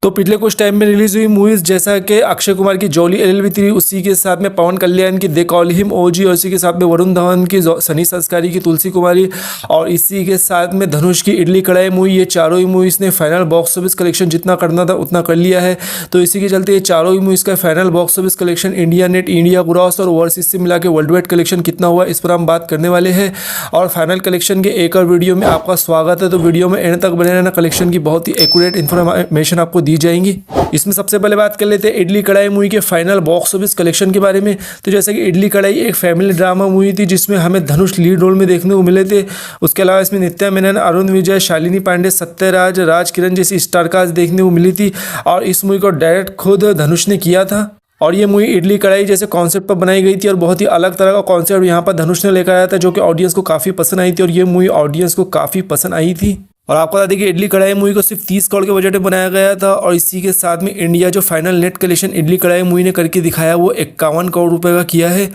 तो पिछले कुछ टाइम में रिलीज हुई मूवीज जैसा कि अक्षय कुमार की जोली LLB 3, उसी के साथ में पवन कल्याण की दे कॉल हिम OG, और इसी के साथ में वरुण धवन की सनी संस्कारी की तुलसी कुमारी, और इसी के साथ में धनुष की इडली कढ़ाई मूवी, ये चारों ही मूवीज़ ने फाइनल बॉक्स ऑफिस कलेक्शन जितना करना था उतना कर लिया है। तो इसी के चलते ये चारों ही मूवीज़ का final box office collection, India net, India gross और ओवरसीज से मिला के वर्ल्ड वाइड कलेक्शन कितना हुआ, इस पर हम बात करने वाले हैं। और फाइनल कलेक्शन के एक और वीडियो में आपका स्वागत है। तो वीडियो में एंड तक बने रहना, कलेक्शन की बहुत ही एक्यूरेट इन्फॉर्मेशन आपको दी जाएंगी। इसमें सबसे पहले बात कर लेते हैं इडली कढ़ाई मूवी के फाइनल बॉक्स ऑफिस कलेक्शन के बारे में। तो जैसे कि इडली कढ़ाई एक फैमिली ड्रामा मूवी थी जिसमें हमें धनुष लीड रोल में देखने को मिले थे। उसके अलावा इसमें नित्या मेनन, अरुण विजय, शालिनी पांडे, सत्यराज, राज किरण जैसी स्टार कास्ट देखने को मिली थी। और इस मूवी को डायरेक्ट खुद धनुष ने किया था। और ये मूवी इडली कढ़ाई जैसे कॉन्सेप्ट पर बनाई गई थी और बहुत ही अलग तरह का कॉन्सेप्ट यहाँ पर धनुष ने लेकर आया था, जो कि ऑडियंस को काफ़ी पसंद आई थी। और ये मूवी ऑडियंस को काफ़ी पसंद आई थी। और आपको बता दें कि इडली कढ़ाई मूवी को सिर्फ 30 करोड़ के बजट में बनाया गया था। और इसी के साथ में इंडिया जो फाइनल नेट कलेक्शन इडली कढ़ाई मूवी ने करके दिखाया वो 51 करोड़ रुपए का किया है।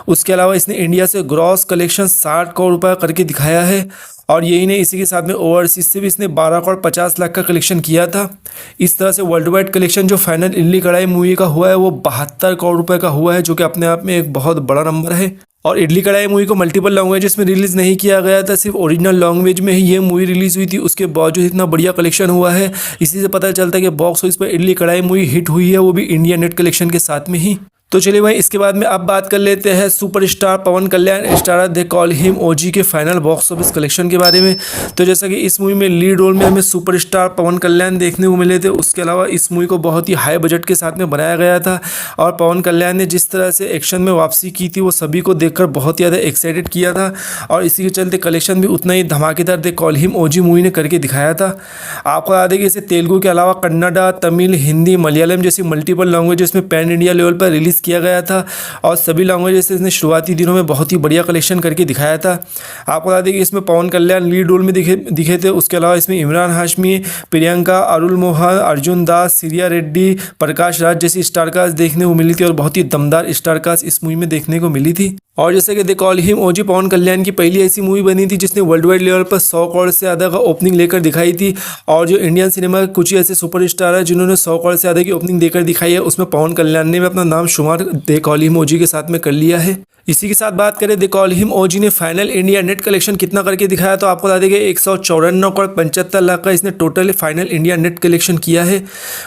उसके अलावा इसने इंडिया से ग्रॉस कलेक्शन 60 करोड़ रुपए करके दिखाया है। और यही नहीं, इसी के साथ में ओवरसीज से भी इसने 12 करोड़ 50 लाख का कलेक्शन किया था। इस तरह से वर्ल्ड वाइड कलेक्शन जो फाइनल इडली कढ़ाई मूवी का हुआ है वो 72 करोड़ रुपए का हुआ है, जो कि अपने आप में एक बहुत बड़ा नंबर है। और इडली कढ़ाई मूवी को मल्टीपल लैंग्वेजेस में रिलीज़ नहीं किया गया था, सिर्फ ओरिजिनल लैंग्वेज में ही ये मूवी रिलीज़ हुई थी। उसके बावजूद इतना बढ़िया कलेक्शन हुआ है। इसी से पता चलता है कि बॉक्स ऑफिस पर इडली कढ़ाई मूवी हिट हुई है, वो भी इंडिया नेट कलेक्शन के साथ में ही। तो चलिए भाई, इसके बाद में अब बात कर लेते हैं superstar Pawan Kalyan starrer they call him OG के फाइनल बॉक्स ऑफिस कलेक्शन के बारे में। तो जैसा कि इस मूवी में लीड रोल में हमें सुपरस्टार पवन कल्याण देखने को मिले थे। उसके अलावा इस मूवी को बहुत ही हाई बजट के साथ में बनाया गया था। और पवन कल्याण ने जिस तरह से एक्शन में वापसी की थी वो सभी को देखकर बहुत ज़्यादा एक्साइटेड किया था। और इसी के चलते कलेक्शन भी उतना ही धमाकेदार they call him OG movie ने करके दिखाया था। आपको बता दें कि इसे तेलुगु के अलावा कन्नड़ा, तमिल, हिंदी, मलयालम जैसी मल्टीपल लैंग्वेजेस में पैन इंडिया लेवल पर रिलीज़ किया गया था। और सभी लैंग्वेजेस से इसने शुरुआती दिनों में बहुत ही बढ़िया कलेक्शन करके दिखाया था। आपको बता दें कि इसमें पवन कल्याण लीड रोल में दिखे थे। उसके अलावा इसमें इमरान हाशमी, प्रियंका, अरुल मोहन, अर्जुन दास, सीरिया रेड्डी, प्रकाश राज जैसी स्टार कास्ट देखने को मिली थी। और बहुत ही दमदार स्टार कास्ट इस मूवी में देखने को मिली थी। और जैसे कि दे कॉल हिम OG पवन कल्याण की पहली ऐसी मूवी बनी थी जिसने वर्ल्ड वाइड लेवल पर 100 करोड़ से ज़्यादा का ओपनिंग लेकर दिखाई थी। और जो इंडियन सिनेमा के कुछ ही ऐसे सुपरस्टार है जिन्होंने 100 करोड़ से ज़्यादा की ओपनिंग देकर दिखाई है, उसमें पवन कल्याण ने भी अपना नाम शुमार दे कॉल हिम OG के साथ में कर लिया है। इसी के साथ बात करें दे कॉल हिम OG ने फाइनल इंडिया नेट कलेक्शन कितना करके दिखाया, तो आपको बता दें कि 154 करोड़ 75 लाख का इसने total final India net collection किया है।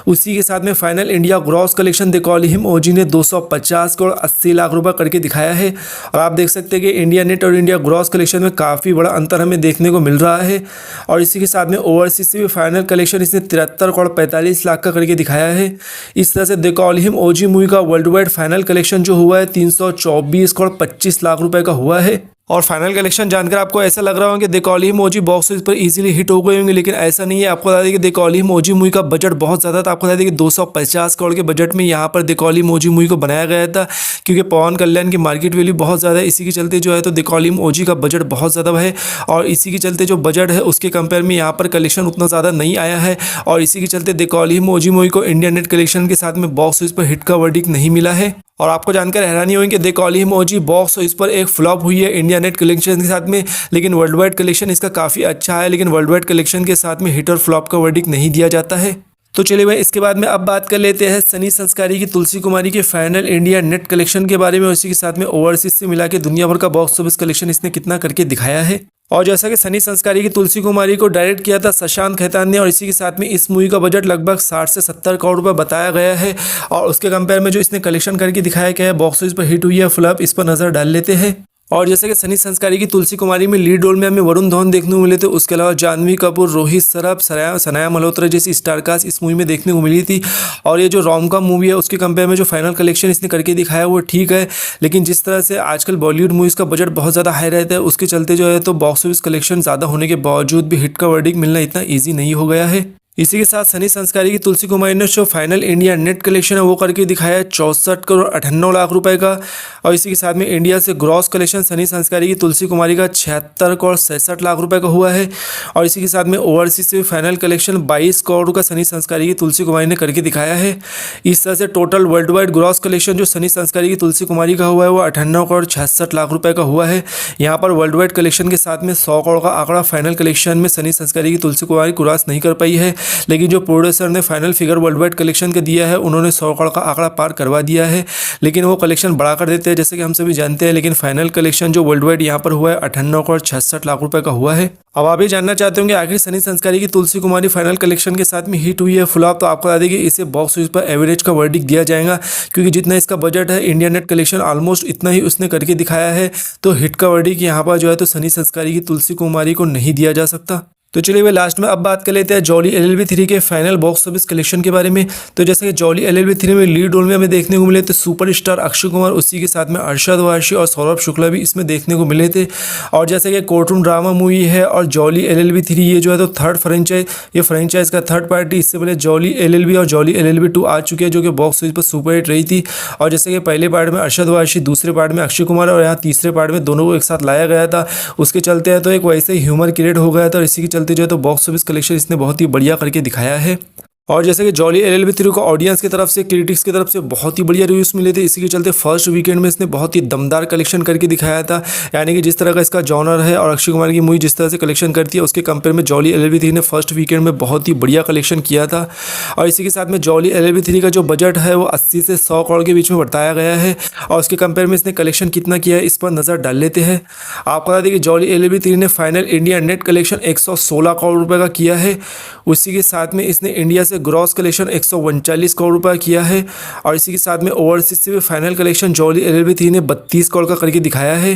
उसी के साथ में final India gross collection they call him OG ने 250 करोड़ 80 लाख रुपए करके दिखाया है। और आप देख सकते हैं कि इंडिया नेट और इंडिया ग्रॉस कलेक्शन में काफ़ी बड़ा अंतर हमें देखने को मिल रहा है। और इसी के साथ में ओवरसीज से भी फाइनल कलेक्शन इसने 73 करोड़ 45 लाख का करके दिखाया है। इस तरह से they call him OG movie का वर्ल्ड वाइड फाइनल कलेक्शन जो हुआ है 324 करोड़ 25 लाख रुपए का हुआ है। और फाइनल कलेक्शन जानकर आपको ऐसा लग रहा होगा कि they call him OG box office पर इजीली हिट हो गए होंगे, लेकिन ऐसा नहीं है। आपको बता दें कि they call him OG movie का बजट बहुत ज़्यादा था। आपको बता दें कि 250 करोड़ के बजट में यहाँ पर they call him OG movie को बनाया गया था, क्योंकि पवन कल्याण की मार्केट वैल्यू बहुत ज़्यादा है। इसी के चलते जो है तो दे कॉल हिम OG का बजट बहुत ज़्यादा है। और इसी के चलते जो बजट है उसके कंपेयर में यहाँ पर कलेक्शन उतना ज़्यादा नहीं आया है। और इसी के चलते they call him OG movie को इंडिया नेट कलेक्शन के साथ में बॉक्स ऑफिस पर हिट का वर्डिक्ट नहीं मिला है। और आपको जानकर हैरानी होगी कि they call him OG box office पर एक फ्लॉप हुई है इंडिया नेट कलेक्शन के साथ में, लेकिन वर्ल्ड वाइड कलेक्शन इसका काफ़ी अच्छा है। लेकिन वर्ल्ड वाइड कलेक्शन के साथ में हिट और फ्लॉप का वर्डिक्ट नहीं दिया जाता है। तो चलिए भाई, इसके बाद में अब बात कर लेते हैं सनी संस्कारी की तुलसी कुमारी के फाइनल इंडिया नेट कलेक्शन के बारे में। इसी के साथ में ओवरसीज से मिला के दुनिया भर का बॉक्स ऑफिस कलेक्शन इसने कितना करके दिखाया है। और जैसा कि सनी संस्कारी की तुलसी कुमारी को डायरेक्ट किया था शशांक खेतान ने। और इसी के साथ में इस मूवी का बजट लगभग 60 से 70 करोड़ रुपए बताया गया है। और उसके कंपेयर में जो इसने कलेक्शन करके दिखाया गया है, बॉक्स ऑफिस पर हिट हुई है फ्लॉप, इस पर नज़र डाल लेते हैं। और जैसे कि सनी संस्कारी की तुलसी कुमारी में लीड रोल में हमें वरुण धवन देखने को मिले थे। उसके अलावा जानवी कपूर, रोहित सराफ, सनाया मल्होत्रा जैसी स्टार कास्ट इस मूवी में देखने को मिली थी। और ये जो रोम कॉम मूवी है उसके कंपेयर में जो फाइनल कलेक्शन इसने करके दिखाया वो ठीक है, लेकिन जिस तरह से आजकल बॉलीवुड मूवीज़ का बजट बहुत ज़्यादा हाई रहता है उसके चलते जो है तो बॉक्स ऑफिस कलेक्शन ज़्यादा होने के बावजूद भी हिट का वर्डिक्ट मिलना इतना ईजी नहीं हो गया है। इसी के साथ सनी संस्कारी की तुलसी कुमारी ने जो फाइनल इंडिया नेट कलेक्शन है वो करके दिखाया है 64 करोड़ 98 लाख रुपए का। और इसी के साथ में इंडिया से ग्रॉस कलेक्शन सनी संस्कारी की तुलसी कुमारी का 76 करोड़ 67 लाख रुपए का हुआ है। और इसी के साथ में ओवरसीज से फाइनल कलेक्शन 22 करोड़ का सनी संस्कारी की तुलसी कुमारी ने करके दिखाया है। इस तरह से total world wide gross collection जो सनी संस्कारी की तुलसी कुमारी का हुआ है वो 98 करोड़ 66 लाख रुपए का हुआ है। यहाँ पर वर्ल्ड वाइड कलेक्शन के साथ में 100 करोड़ का आंकड़ा फाइनल कलेक्शन में सनी संस्कारी की तुलसी कुमारी क्रॉस नहीं कर पाई है। लेकिन जो प्रोड्यूसर ने final figure world wide collection का दिया है उन्होंने 100 करोड़ का आंकड़ा पार करवा दिया है, लेकिन वो कलेक्शन बढ़ा कर देते हैं जैसे कि हम सभी जानते हैं। लेकिन फाइनल कलेक्शन जो वर्ल्ड वाइड यहाँ पर हुआ है 98 करोड़ 66 लाख रुपए का हुआ है। अब आप ये जानना चाहते होंगे आखिर सनी संस्कारी की तुलसी कुमारी फाइनल कलेक्शन के साथ में हिट हुई है फ्लॉप, तो आपको बता दें कि इसे बॉक्स ऑफिस पर एवरेज का वर्डिक्ट दिया जाएगा, क्योंकि जितना इसका बजट है इंडिया नेट कलेक्शन ऑलमोस्ट इतना ही उसने करके दिखाया है। तो हिट का वर्डिक्ट यहाँ पर जो है तो सनी संस्कारी की तुलसी कुमारी को नहीं दिया जा सकता। तो चलिए वे लास्ट में अब बात कर लेते हैं जॉली LLB 3 के फाइनल बॉक्स ऑफिस कलेक्शन के बारे में। तो जैसे कि जॉली LLB 3 में लीड रोल में हमें देखने को मिले थे सुपरस्टार अक्षय कुमार, उसी के साथ में अरशद वारसी और सौरभ शुक्ला भी इसमें देखने को मिले थे। और जैसे कि कोर्टरूम ड्रामा मूवी है और जॉली LLB 3 ये जो है तो थर्ड फ्रेंचाइज, ये फ्रेंचाइज का थर्ड पार्टी। इससे पहले जॉली LLB और जॉली LLB 2 आ चुके हैं जो कि बॉक्स ऑफिस पर सुपर हिट रही थी। और जैसे कि पहले पार्ट में अरशद वारसी, दूसरे पार्ट में अक्षय कुमार और यहाँ तीसरे पार्ट में दोनों को एक साथ लाया गया था, उसके चलते है तो एक वैसे ही ह्यूमर क्रिएट हो गया था और इसी के चलते जो है तो बॉक्स कलेक्शन इसने बहुत ही बढ़िया करके दिखाया है। और जैसे कि जॉली LLB 3 को ऑडियंस की तरफ से, क्रिटिक्स की तरफ से बहुत ही बढ़िया रिव्यूज मिले थे, इसी के चलते फर्स्ट वीकेंड में इसने बहुत ही दमदार कलेक्शन करके दिखाया था। यानी कि जिस तरह का इसका जॉनर है और अक्षय कुमार की मूवी जिस तरह से कलेक्शन करती है उसके कंपेयर में जॉली LLB 3 ने फर्स्ट वीकेंड में बहुत ही बढ़िया कलेक्शन किया था। और इसी के साथ में जॉली LLB 3 का जो बजट है वो 80 से 100 करोड़ के बीच में बताया गया है, और उसके कंपेयर में इसने कलेक्शन कितना किया है इस पर नज़र डाल लेते हैं। आपको बता दें कि जॉली LLB 3 ने final India net collection 116 crore रुपये का किया है, उसी के साथ में इसने इंडिया से ग्रॉस कलेक्शन 139 करोड़ रुपये किया है। और इसी के साथ में ओवरसीज से भी फाइनल कलेक्शन जॉली LLB 3 ने 32 करोड़ का करके दिखाया है।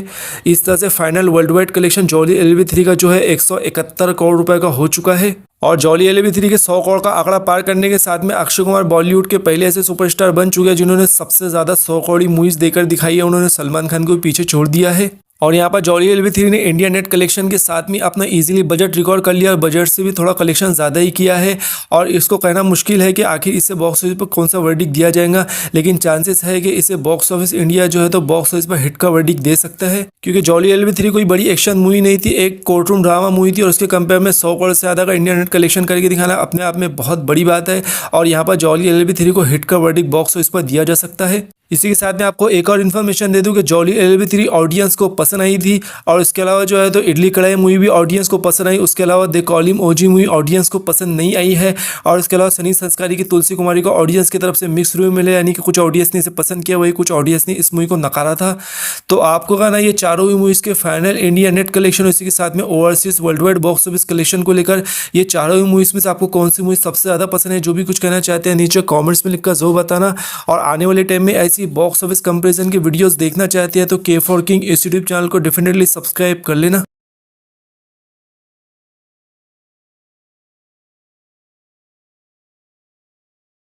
इस तरह से final world wide collection jolly LLB 3 का जो है 171 करोड़ रुपये का हो चुका है। और जॉली LLB 3 के 100 करोड़ का आंकड़ा पार करने के साथ में अक्षय कुमार बॉलीवुड के पहले ऐसे सुपरस्टार बन चुके हैं जिन्होंने सबसे ज़्यादा 100 करोड़ मूवीज़ देकर दिखाई है। उन्होंने सलमान खान को पीछे छोड़ दिया है। और यहाँ पर जॉली LLB 3 ने इंडिया नेट कलेक्शन के साथ में अपना इजीली बजट रिकॉर्ड कर लिया और बजट से भी थोड़ा कलेक्शन ज़्यादा ही किया है। और इसको कहना मुश्किल है कि आखिर इसे बॉक्स ऑफिस पर कौन सा वर्डिक्ट दिया जाएगा, लेकिन चांसेस है कि इसे बॉक्स ऑफिस इंडिया जो है तो बॉक्स ऑफिस पर हिट का वर्डिक्ट दे सकता है, क्योंकि जॉली LLB 3 कोई बड़ी एक्शन मूवी नहीं थी, एक कोर्टरूम ड्रामा मूवी थी और उसके कंपेयर में 100 करोड़ से ज़्यादा का इंडिया नेट कलेक्शन करके दिखाना अपने आप में बहुत बड़ी बात है। और यहाँ पर जॉली LLB 3 को हिट का वर्डिक्ट बॉक्स ऑफिस पर दिया जा सकता है। इसी के साथ में आपको एक और इन्फॉर्मेशन दे दूं कि जॉली LLB 3 ऑडियंस को पसंद आई थी, और इसके अलावा जो है तो इडली कढ़ाई मूवी भी ऑडियंस को पसंद आई। उसके अलावा they call him OG movie audience को पसंद नहीं आई है। और इसके अलावा सनी संस्कारी की तुलसी कुमारी को ऑडियंस की तरफ से मिक्स रिव्यू मिले, यानी कि कुछ ऑडियंस ने इसे पसंद किया, वही कुछ ऑडियंस ने इस मूवी को नकारा था। तो आपको कहना ये चारों ही मूवीज़ के फाइनल इंडिया नेट कलेक्शन, इसी के साथ में overseas world wide box office collection को लेकर ये चारों ही मूवीज़ में से आपको कौन सी मूवी सबसे ज़्यादा पसंद है, जो भी कुछ कहना चाहते हैं नीचे कॉमेंट्स में लिखकर जरूर बताना। और आने वाले टाइम में ऐसी बॉक्स ऑफिस कंपैरिजन की वीडियोस देखना चाहते हैं तो K4 King इस यूट्यूब चैनल को डेफिनेटली सब्सक्राइब कर लेना।